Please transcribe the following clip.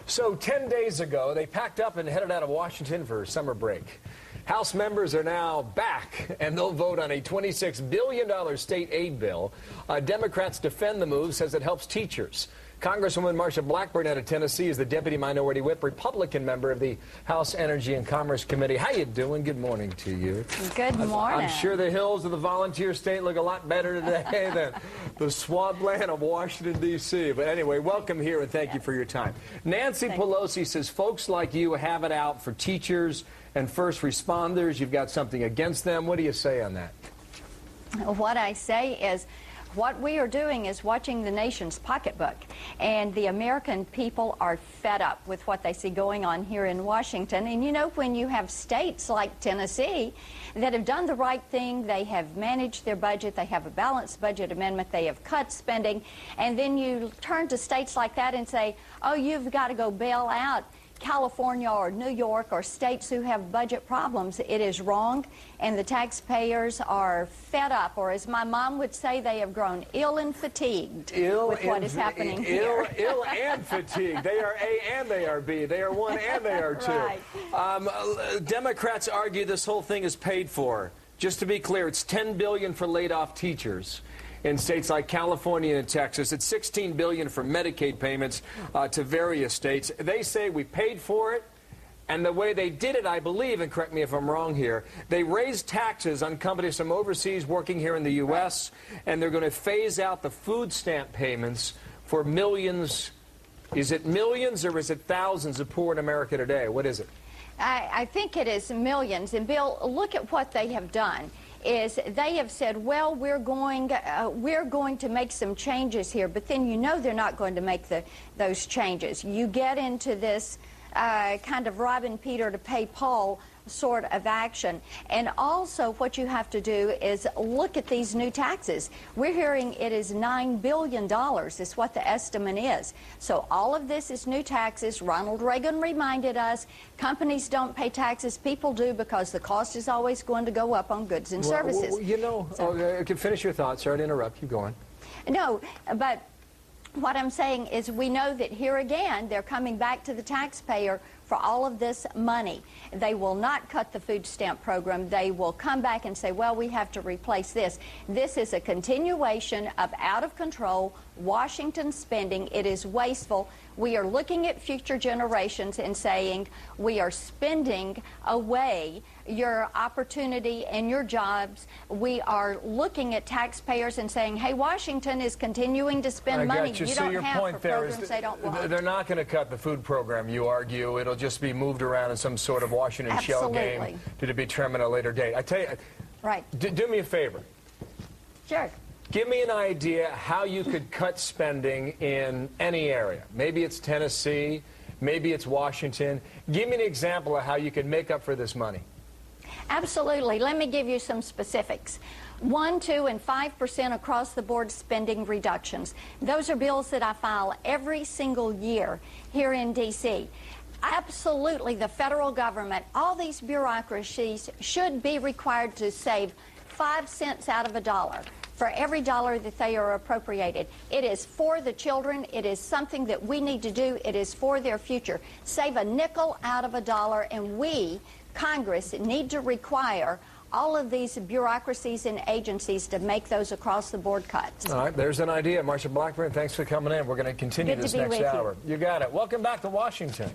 So 10 days ago, they packed up and headed out of Washington for summer break. House members are now back, and they'll vote on a $26 billion state aid bill. Democrats defend the move, says it helps teachers. Congresswoman Blackburn out of Tennessee is the Deputy Minority Whip, Republican member of the House Energy and Commerce Committee. How you doing? Good morning to you. Good morning. I'm sure the hills of the volunteer state look a lot better today than the swampland of Washington, D.C. But anyway, welcome here and thank you for your time. Nancy Pelosi says folks like you have it out for teachers and first responders. You've got something against them. What do you say on that? What I say is, what we are doing is watching the nation's pocketbook, and the American people are fed up with what they see going on here in Washington. And you know, when you have states like Tennessee that have done the right thing, they have managed their budget, they have a balanced budget amendment, they have cut spending, and then you turn to states like that and say, oh, you've got to go bail out California or New York or states who have budget problems. It is wrong, and the taxpayers are fed up, or as my mom would say, they have grown ill and fatigued with what is happening here. Ill and fatigued. They are A and they are B. They are one and they are two. Right. Democrats argue this whole thing is paid for. Just to be clear, it's $10 billion for laid-off teachers in states like California and Texas. It's $16 billion for Medicaid payments to various states. They say we paid for it, and the way they did it, I believe, and correct me if I'm wrong here, they raised taxes on companies from overseas working here in the U.S., and they're going to phase out the food stamp payments for millions. Is it millions or is it thousands of poor in America today? What is it? I think it is millions. And Bill, look at what they have done. Is they have said, well, we're going to make some changes here, but then you know they're not going to make those changes. You get into this kind of robbing Peter to pay Paul sort of action. And also what you have to do is look at these new taxes. We're hearing it is $9 billion is what the estimate is. So all of this is new taxes. Ronald Reagan reminded us companies don't pay taxes, people do, because the cost is always going to go up on goods and services. Well, you know, I can finish your thoughts. Sorry to interrupt. Keep going. No, but what I'm saying is we know that here again they're coming back to the taxpayer for all of this money. They will not cut the food stamp program. They will come back and say, well, we have to replace this. This is a continuation of out-of-control Washington spending. It is wasteful. We are looking at future generations and saying we are spending away your opportunity and your jobs. We are looking at taxpayers and saying, hey, Washington is continuing to spend money you don't have for programs they don't want. They're not going to cut the food program, you argue. It'll just be moved around in some sort of Washington shell game to be determined at a later date. I tell you, right. Do me a favor. Sure. Give me an idea how you could cut spending in any area. Maybe it's Tennessee, maybe it's Washington. Give me an example of how you could make up for this money. Absolutely. Let me give you some specifics. 1%, 2%, and 5% across the board spending reductions. Those are bills that I file every single year here in D.C. Absolutely, the federal government, all these bureaucracies should be required to save 5 cents out of a dollar for every dollar that they are appropriated. It is for the children. It is something that we need to do. It is for their future. Save a nickel out of a dollar, and we, Congress, need to require all of these bureaucracies and agencies to make those across-the-board cuts. All right, there's an idea. Blackburn, thanks for coming in. We're going to continue this next hour. You got it. Welcome back to Washington.